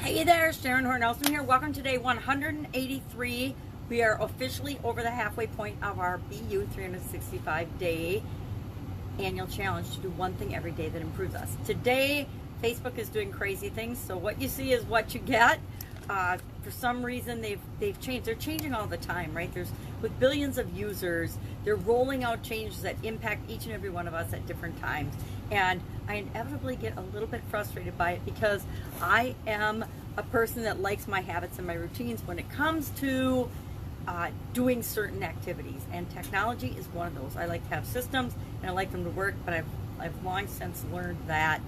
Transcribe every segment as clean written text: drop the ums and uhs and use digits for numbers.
Hey there, Sharon Horne-Ellstrom here. Welcome to day 183. We are officially over the halfway point of our BU 365-day annual challenge to do one thing every day that improves us. Today, Facebook is doing crazy things, so what you see is what you get. For some reason, they've changed. They're changing all the time, right? With billions of users, they're rolling out changes that impact each and every one of us at different times. And I inevitably get a little bit frustrated by it because I am a person that likes my habits and my routines when it comes to doing certain activities. And technology is one of those. I like to have systems and I like them to work, but I've long since learned that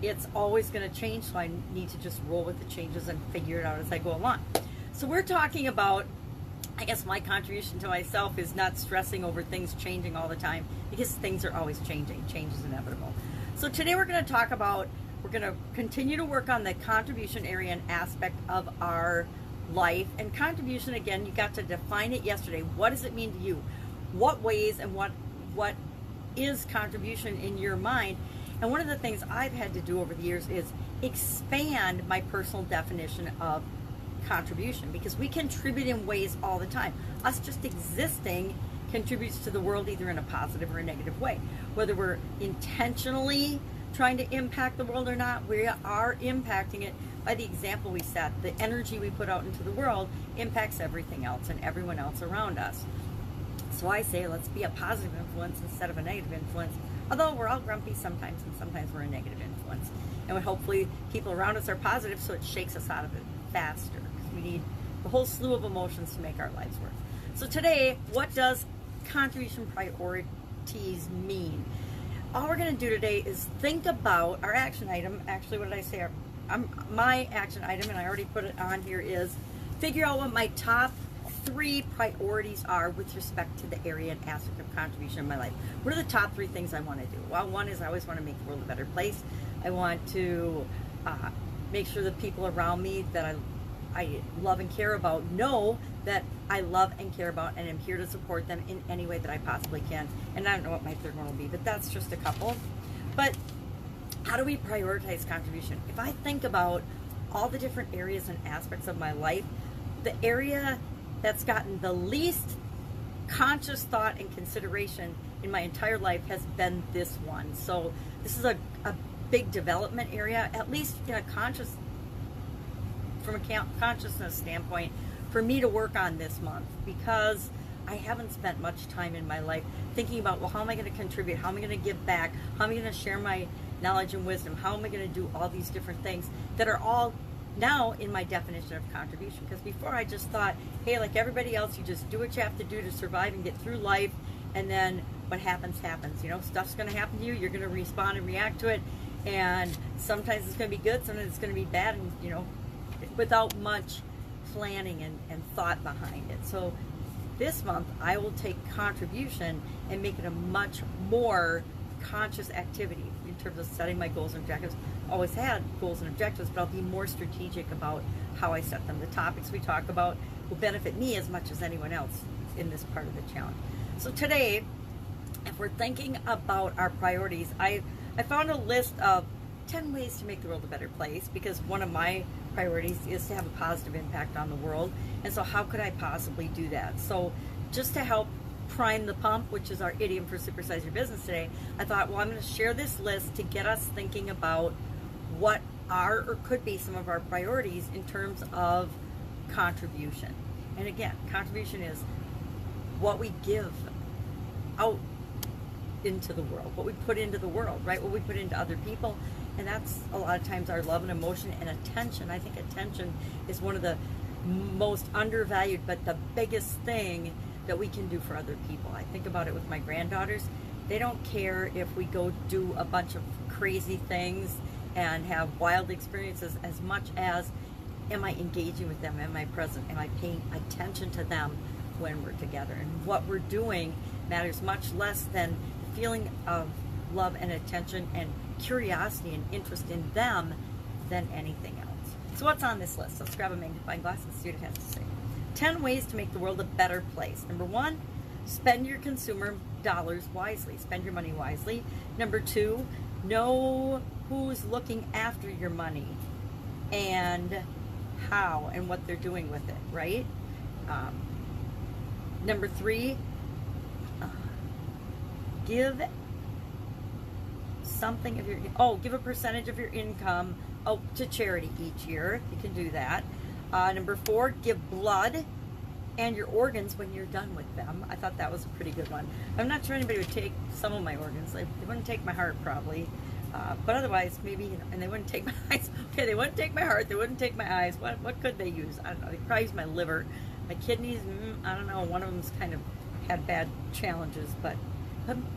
it's always going to change, so I need to just roll with the changes and figure it out as I go along. So we're talking about, I guess my contribution to myself is not stressing over things changing all the time, because things are always changing. Change is inevitable. So today we're going to talk about, we're going to continue to work on the contribution area and aspect of our life. And contribution, again, you got to define it yesterday. What does it mean to you? What ways and what is contribution in your mind? And one of the things I've had to do over the years is expand my personal definition of contribution, because we contribute in ways all the time. Us just existing contributes to the world either in a positive or a negative way. Whether we're intentionally trying to impact the world or not, we are impacting it by the example we set. The energy we put out into the world impacts everything else and everyone else around us. So I say, let's be a positive influence instead of a negative influence. Although we're all grumpy sometimes, and sometimes we're a negative influence. And hopefully people around us are positive, so it shakes us out of it faster. Because we need the whole slew of emotions to make our lives work. So today, what does contribution priorities mean? All we're going to do today is think about our action item. Actually, what did I say? My action item, and I already put it on here, is figure out what my top 3 priorities are with respect to the area and aspect of contribution in my life. What are the top 3 things I want to do? Well, one is I always want to make the world a better place. I want to make sure the people around me that I love and care about know that I love and care about and am here to support them in any way that I possibly can. And I don't know what my third one will be, but that's just a couple. But how do we prioritize contribution? If I think about all the different areas and aspects of my life, the area that's gotten the least conscious thought and consideration in my entire life has been this one. So this is a big development area, at least in a from a consciousness standpoint, for me to work on this month, because I haven't spent much time in my life thinking about, well, how am I going to contribute? How am I going to give back? How am I going to share my knowledge and wisdom? How am I going to do all these different things that are all now in my definition of contribution? Because before I just thought, hey, like everybody else, you just do what you have to do to survive and get through life, and then what happens happens. You know, stuff's going to happen to you, you're going to respond and react to it, and sometimes it's going to be good, sometimes it's going to be bad, and you know, without much planning and thought behind it. So this month I will take contribution and make it a much more conscious activity in terms of setting my goals and objectives. Always had goals and objectives, but I'll be more strategic about how I set them. The topics we talk about will benefit me as much as anyone else in this part of the challenge. So today, if we're thinking about our priorities, I found a list of 10 ways to make the world a better place, because one of my priorities is to have a positive impact on the world. And so how could I possibly do that? So just to help prime the pump, which is our idiom for supersize your business today, I thought, well, I'm going to share this list to get us thinking about what are or could be some of our priorities in terms of contribution. And again, contribution is what we give out into the world, what we put into the world, right? What we put into other people. And that's a lot of times our love and emotion and attention. I think attention is one of the most undervalued, but the biggest thing that we can do for other people. I think about it with my granddaughters. They don't care if we go do a bunch of crazy things and have wild experiences as much as, am I engaging with them? Am I present? Am I paying attention to them when we're together? And what we're doing matters much less than the feeling of love and attention and curiosity and interest in them than anything else. So what's on this list? Let's grab a magnifying glass and see what it has to say. 10 ways to make the world a better place. Number 1, spend your consumer dollars wisely. Spend your money wisely. Number 2, know who's looking after your money and how and what they're doing with it, right? Number 3, give something of your, give a percentage of your income to charity each year. You can do that. Number 4, give blood and your organs when you're done with them. I thought that was a pretty good one. I'm not sure anybody would take some of my organs. They wouldn't take my heart probably, but otherwise maybe, and they wouldn't take my eyes. Okay, they wouldn't take my heart, they wouldn't take my eyes. What could they use? I don't know. They could probably use my liver. My kidneys, I don't know. One of them's kind of had bad challenges, but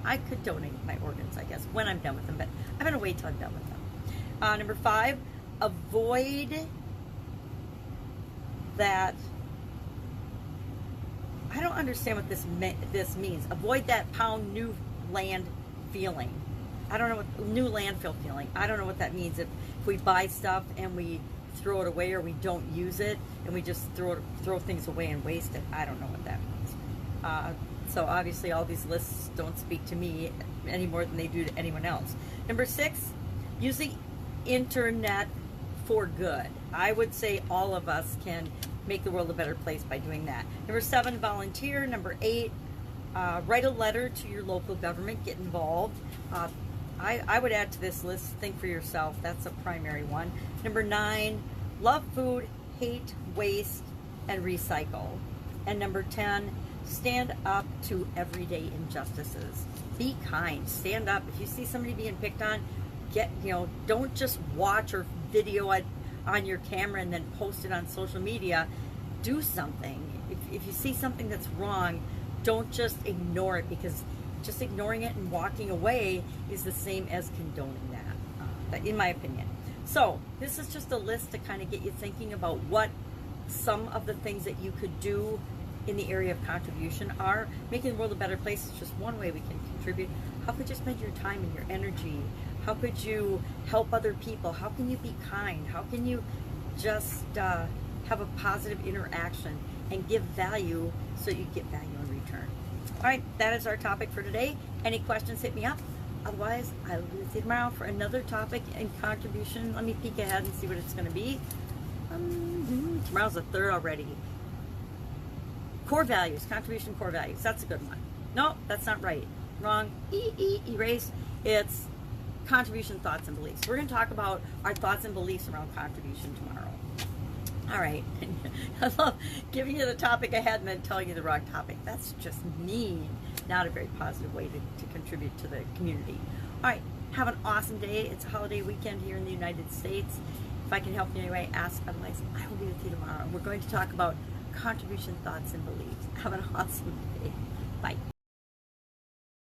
I could donate my organs, I guess, when I'm done with them. But I'm going to wait till I'm done with them. Number 5, avoid that. I don't understand what this means. Avoid that pound new land feeling. I don't know what new landfill feeling. I don't know what that means. If we buy stuff and we throw it away or we don't use it and we just throw things away and waste it. I don't know what that means. So obviously all these lists don't speak to me any more than they do to anyone else. Number 6, use the internet for good. I would say all of us can make the world a better place by doing that. Number 7, volunteer. Number 8, write a letter to your local government. Get involved. I would add to this list, think for yourself. That's a primary one. Number 9, love food, hate waste, and recycle. And number 10, stand up to everyday injustices. Be kind. Stand up. If you see somebody being picked on, don't just watch or video it on your camera and then post it on social media. Do something. If you see something that's wrong, don't just ignore it, because just ignoring it and walking away is the same as condoning that, in my opinion. So this is just a list to kind of get you thinking about what some of the things that you could do in the area of contribution are. Making the world a better place is just one way we can contribute. How could you spend your time and your energy? How could you help other people? How can you be kind? How can you just have a positive interaction and give value so you get value in return? All right, that is our topic for today. Any questions, hit me up. Otherwise, I will be with you tomorrow for another topic and contribution. Let me peek ahead and see what it's going to be. Tomorrow's the 3rd already. Core values, contribution core values. That's a good one. No, that's not right. Wrong. Erase. It's contribution thoughts and beliefs. We're going to talk about our thoughts and beliefs around contribution tomorrow. All right. I love giving you the topic ahead and then telling you the wrong topic. That's just mean. Not a very positive way to contribute to the community. All right. Have an awesome day. It's a holiday weekend here in the United States. If I can help you in any way, ask. Otherwise, I will be with you tomorrow. We're going to talk about contribution thoughts and beliefs. Have an awesome day. Bye.